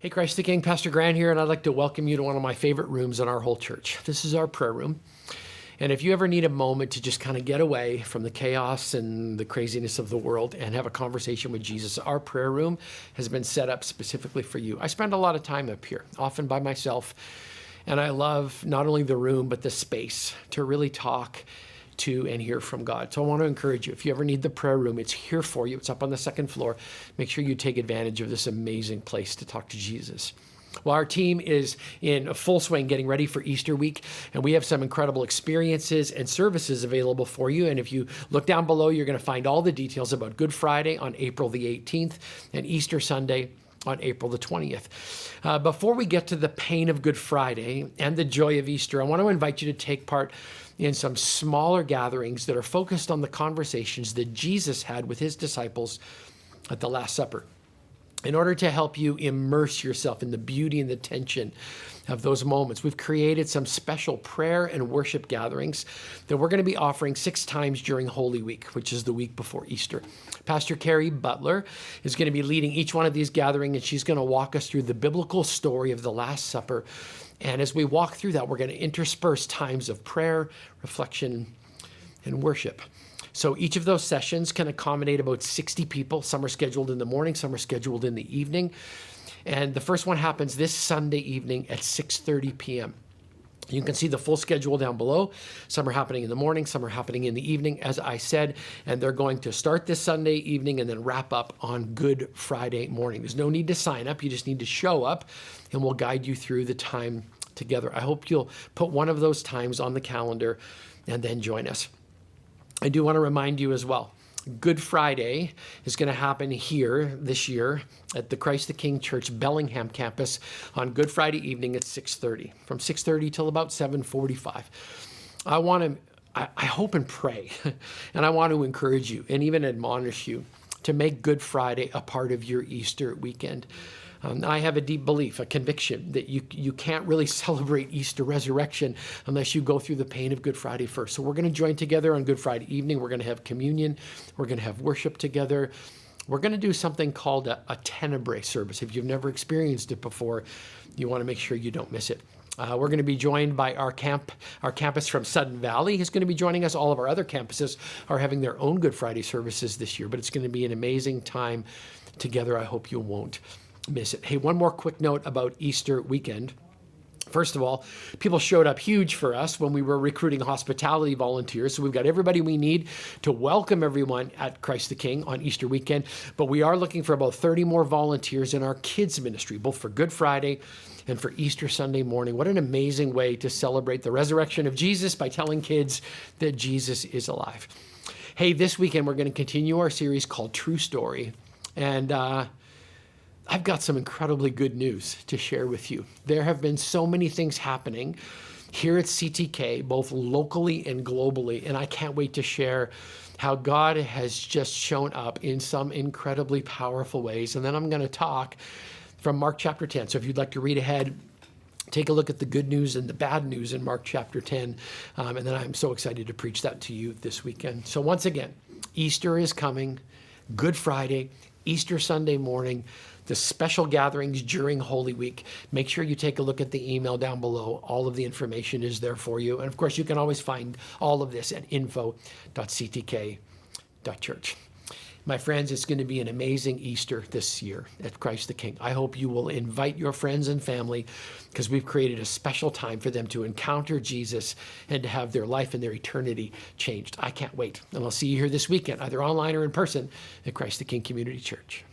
Hey, Christ the King, Pastor Grant here, and I'd like to welcome you to one of my favorite rooms in our whole church. This is our prayer room. And if you ever need a moment to just kind of get away from the chaos and the craziness of the world and have a conversation with Jesus, our prayer room has been set up specifically for you. I spend a lot of time up here, often by myself, and I love not only the room, but the space to really talk to and hear from God. So I want to encourage you, if you ever need the prayer room, it's here for you. It's up on the second floor. Make sure you take advantage of this amazing place to talk to Jesus. Well, our team is in full swing getting ready for Easter week, and we have some incredible experiences and services available for you. And if you look down below, you're going to find all the details about Good Friday on April the 18th and Easter Sunday on April the 20th. Before we get to the pain of Good Friday and the joy of Easter, I want to invite you to take part in some smaller gatherings that are focused on the conversations that Jesus had with his disciples at the Last Supper, in order to help you immerse yourself in the beauty and the tension of those moments. We've created some special prayer and worship gatherings that we're going to be offering 6 times during Holy Week, which is the week before Easter. Pastor Carrie Butler is going to be leading each one of these gatherings, and she's going to walk us through the biblical story of the Last Supper. And as we walk through that, we're going to intersperse times of prayer, reflection, and worship. So each of those sessions can accommodate about 60 people. Some are scheduled in the morning, some are scheduled in the evening. And the first one happens this Sunday evening at 6:30 p.m. You can see the full schedule down below. Some are happening in the morning, some are happening in the evening, as I said, and they're going to start this Sunday evening and then wrap up on Good Friday morning. There's no need to sign up. You just need to show up, and we'll guide you through the time together. I hope you'll put one of those times on the calendar and then join us. I do want to remind you as well, Good Friday is going to happen here this year at the Christ the King Church Bellingham Campus on Good Friday evening at 6:30, from 6:30 till about 7:45. I hope and pray, and I want to encourage you and even admonish you to make Good Friday a part of your Easter weekend. I have a deep belief, a conviction that you can't really celebrate Easter resurrection unless you go through the pain of Good Friday first. So we're going to join together on Good Friday evening. We're going to have communion. We're going to have worship together. We're going to do something called a tenebrae service. If you've never experienced it before, you want to make sure you don't miss it. We're going to be joined by our campus from Sudden Valley is going to be joining us. All of our other campuses are having their own Good Friday services this year, but it's going to be an amazing time together. I hope you won't miss it. Hey, one more quick note about Easter weekend. First of all, people showed up huge for us when we were recruiting hospitality volunteers. So we've got everybody we need to welcome everyone at Christ the King on Easter weekend. But we are looking for about 30 more volunteers in our kids ministry, both for Good Friday and for Easter Sunday morning. What an amazing way to celebrate the resurrection of Jesus by telling kids that Jesus is alive. Hey, this weekend we're going to continue our series called True Story. And I've got some incredibly good news to share with you. There have been so many things happening here at CTK, both locally and globally, and I can't wait to share how God has just shown up in some incredibly powerful ways. And then I'm going to talk from Mark chapter 10. So if you'd like to read ahead, take a look at the good news and the bad news in Mark chapter 10. And then I'm so excited to preach that to you this weekend. So once again, Easter is coming, Good Friday, Easter Sunday morning, the special gatherings during Holy Week. Make sure you take a look at the email down below. All of the information is there for you. And of course, you can always find all of this at info.ctk.church. My friends, it's going to be an amazing Easter this year at Christ the King. I hope you will invite your friends and family, because we've created a special time for them to encounter Jesus and to have their life and their eternity changed. I can't wait. And I'll see you here this weekend, either online or in person at Christ the King Community Church.